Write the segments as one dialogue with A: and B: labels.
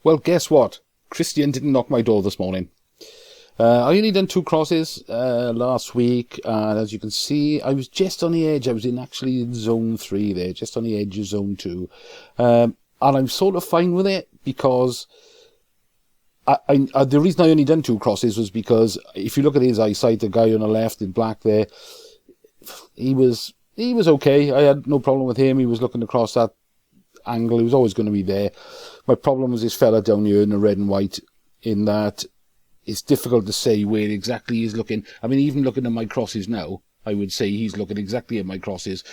A: Well, guess what? Christian didn't knock my door this morning. I only done 2 crosses last week, and as you can see, I was just on the edge. I was actually in zone 3 there, just on the edge of zone 2. And I'm sort of fine with it, because the reason I only done 2 crosses was because if you look at his eyesight, the guy on the left in black there, he was okay. I had no problem with him. He was looking across that angle. He was always going to be there. My problem was this fella down here in the red and white, in that it's difficult to say where exactly he's looking. I mean, even looking at my crosses now, I would say he's looking exactly at my crosses.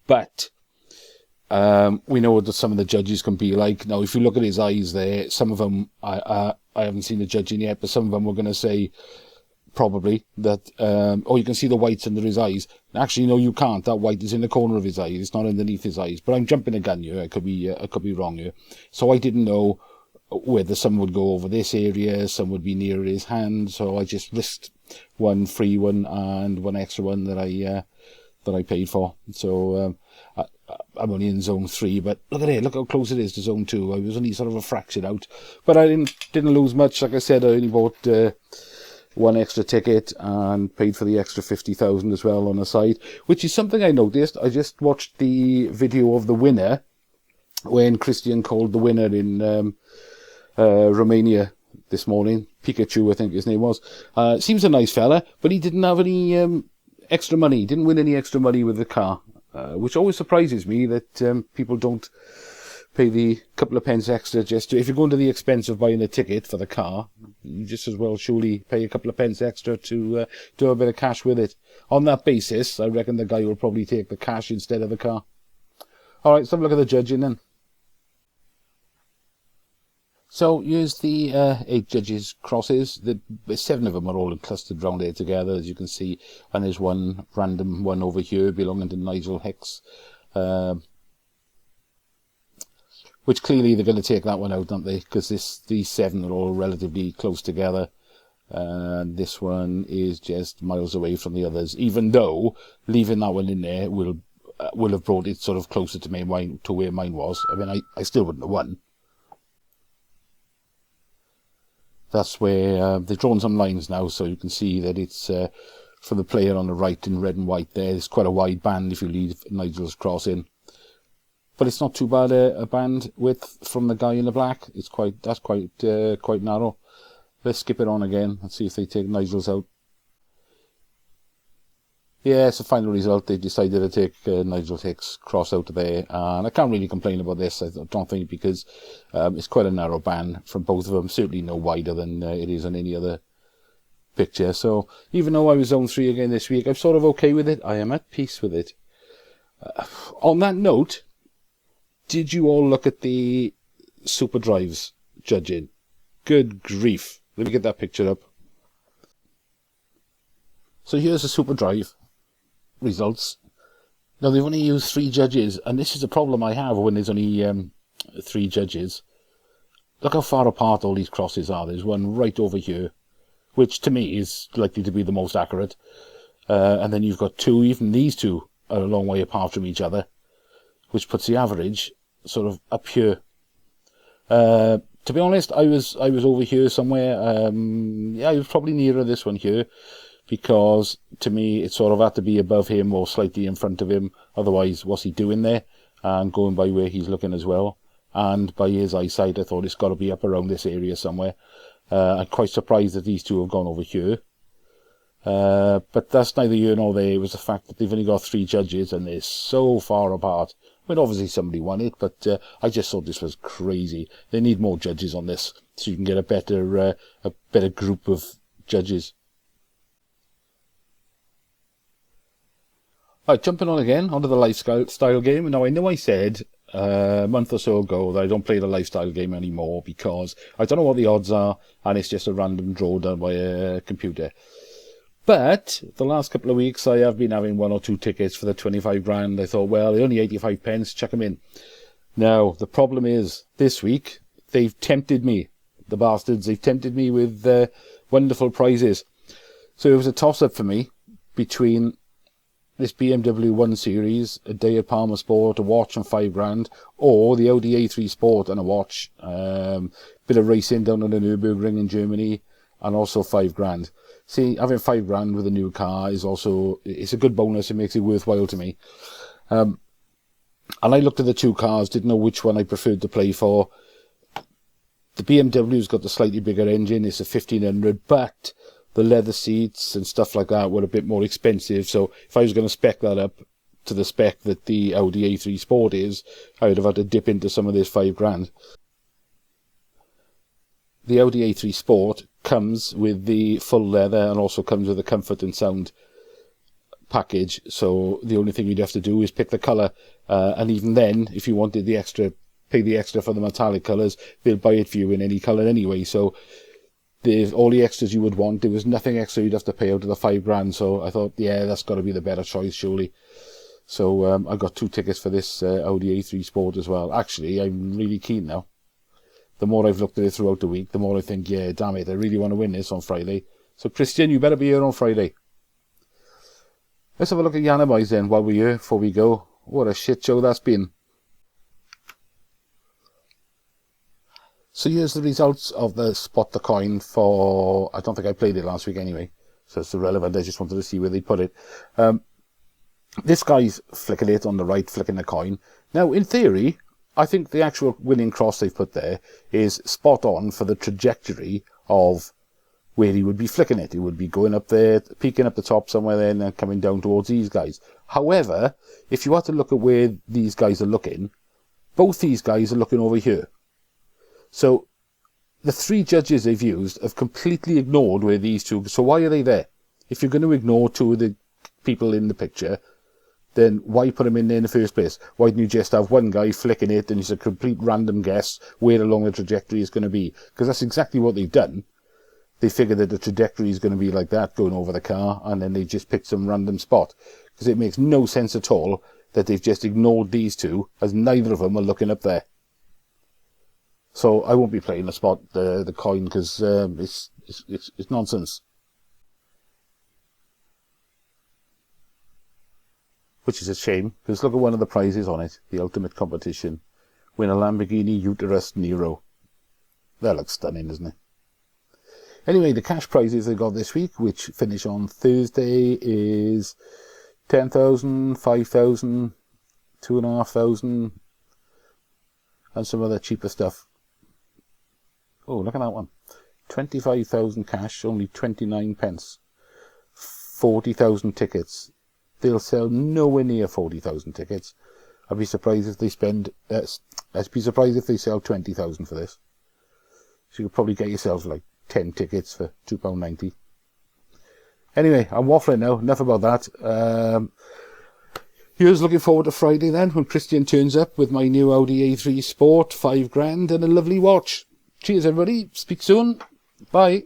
A: But we know what some of the judges can be like. Now, if you look at his eyes there, some of them, I haven't seen the judging yet, but some of them were going to say probably that, you can see the whites under his eyes. Actually, no, you can't. That white is in the corner of his eye. It's not underneath his eyes. But I'm jumping the gun here. I could be wrong here. So I didn't know whether some would go over this area, some would be near his hand. So I just risked one free one and one extra one that I paid for. So I'm only in zone 3, but look at it. Look how close it is to zone 2. I was only sort of a fraction out, but I didn't lose much. Like I said, I only bought one extra ticket and paid for the extra 50,000 as well on the side, which is something I noticed. I just watched the video of the winner when Christian called the winner in Romania this morning. Pikachu, I think his name was. Seems a nice fella, but he didn't have any extra money. He didn't win any extra money with the car, which always surprises me that people don't pay the couple of pence extra if you're going to the expense of buying a ticket for the car, you just as well surely pay a couple of pence extra to do a bit of cash with it. On that basis, I reckon the guy will probably take the cash instead of the car. Alright, let's have a look at the judging then. So here's the 8 judges' crosses. The 7 of them are all clustered round here together, as you can see, and there's one random one over here belonging to Nigel Hicks. Which clearly they're going to take that one out, aren't they? Because these 7 are all relatively close together. And this one is just miles away from the others. Even though leaving that one in there will have brought it sort of closer to where mine was. I mean, I still wouldn't have won. That's where they've drawn some lines now, so you can see that it's for the player on the right in red and white there. It's quite a wide band if you leave Nigel's cross in. But it's not too bad a band width from the guy in the black. That's quite narrow. Let's skip it on again and see if they take Nigel's out. Yeah, it's a final result. They decided to take Nigel Hicks' cross out of there, and I can't really complain about this. I don't think, because it's quite a narrow band from both of them. Certainly no wider than it is on any other picture. So even though I was zone 3 again this week, I'm sort of okay with it. I am at peace with it. On that note, did you all look at the Superdrives judging? Good grief. Let me get that picture up. So here's the Superdrive results. Now, they've only used 3 judges, and this is a problem I have when there's only 3 judges. Look how far apart all these crosses are. There's one right over here, which to me is likely to be the most accurate. And then you've got 2, even these 2 are a long way apart from each other, which puts the average sort of up here. To be honest, I was over here somewhere. I was probably nearer this one here, because to me it sort of had to be above him or slightly in front of him. Otherwise, what's he doing there? And going by where he's looking as well, and by his eyesight, I thought it's got to be up around this area somewhere. I'm quite surprised that these 2 have gone over here. But that's neither here nor there. It was the fact that they've only got 3 judges and they're so far apart. I mean, obviously somebody won it, but I just thought this was crazy. They need more judges on this, so you can get a better group of judges. Right, jumping on again onto the lifestyle game. Now, I know I said a month or so ago that I don't play the lifestyle game anymore because I don't know what the odds are, and it's just a random draw done by a computer. But the last couple of weeks, I have been having 1 or 2 tickets for the 25 grand. I thought, well, they're only 85 pence, chuck them in. Now, the problem is, this week, they've tempted me, the bastards. They've tempted me with wonderful prizes. So it was a toss-up for me between this BMW 1 Series, a day at Palmer Sport, a watch and £5 or the Audi A3 Sport and a watch, bit of racing down on the Nürburgring in Germany, and also £5. See, having £5 with a new car is also, it's a good bonus. It makes it worthwhile to me. And I looked at the two cars, didn't know which one I preferred to play for. The BMW's got the slightly bigger engine, it's a 1500, but the leather seats and stuff like that were a bit more expensive. So if I was going to spec that up to the spec that the Audi A3 Sport is, I would have had to dip into some of this £5. The Audi A3 Sport comes with the full leather and also comes with the comfort and sound package. So the only thing you'd have to do is pick the colour. And even then, if you wanted the extra, pay the extra for the metallic colours, they'll buy it for you in any colour anyway. So there's all the extras you would want. There was nothing extra you'd have to pay out of the £5. So I thought, yeah, that's got to be the better choice, surely. So I got 2 tickets for this Audi A3 Sport as well. Actually, I'm really keen now. The more I've looked at it throughout the week, the more I think, yeah, damn it, I really want to win this on Friday. So Christian, you better be here on Friday. Let's have a look at Yiannimize then while we're here, before we go. What a shit show that's been. So here's the results of the Spot the Coin for, I don't think I played it last week anyway, so it's irrelevant. I just wanted to see where they put it. This guy's flicking it on the right, flicking the coin. Now, in theory, I think the actual winning cross they've put there is spot on for the trajectory of where he would be flicking it. He would be going up there, peaking up the top somewhere there, and then coming down towards these guys. However, if you had to look at where these guys are looking, both these guys are looking over here. So the 3 judges they've used have completely ignored where these two... So why are they there? If you're going to ignore 2 of the people in the picture, then why put them in there in the first place? Why didn't you just have one guy flicking it and it's a complete random guess where along the trajectory is going to be? Because that's exactly what they've done. They figured that the trajectory is going to be like that, going over the car, and then they just picked some random spot. Because it makes no sense at all that they've just ignored these 2, as neither of them are looking up there. So I won't be playing the spot, the coin, because it's nonsense. Which is a shame, because look at one of the prizes on it, the ultimate competition. Win a Lamborghini Uterus Nero. That looks stunning, doesn't it? Anyway, the cash prizes they got this week, which finish on Thursday, is 10,000, 5,000, 2,500, and some other cheaper stuff. Oh, look at that one. 25,000 cash, only 29 pence. 40,000 tickets. They'll sell nowhere near 40,000 tickets. I'd be surprised if they spend... I'd be surprised if they sell 20,000 for this. So you could probably get yourself like 10 tickets for £2.90. Anyway, I'm waffling now. Enough about that. Here's looking forward to Friday then, when Christian turns up with my new Audi A3 Sport, £5 and a lovely watch. Cheers everybody. Speak soon. Bye.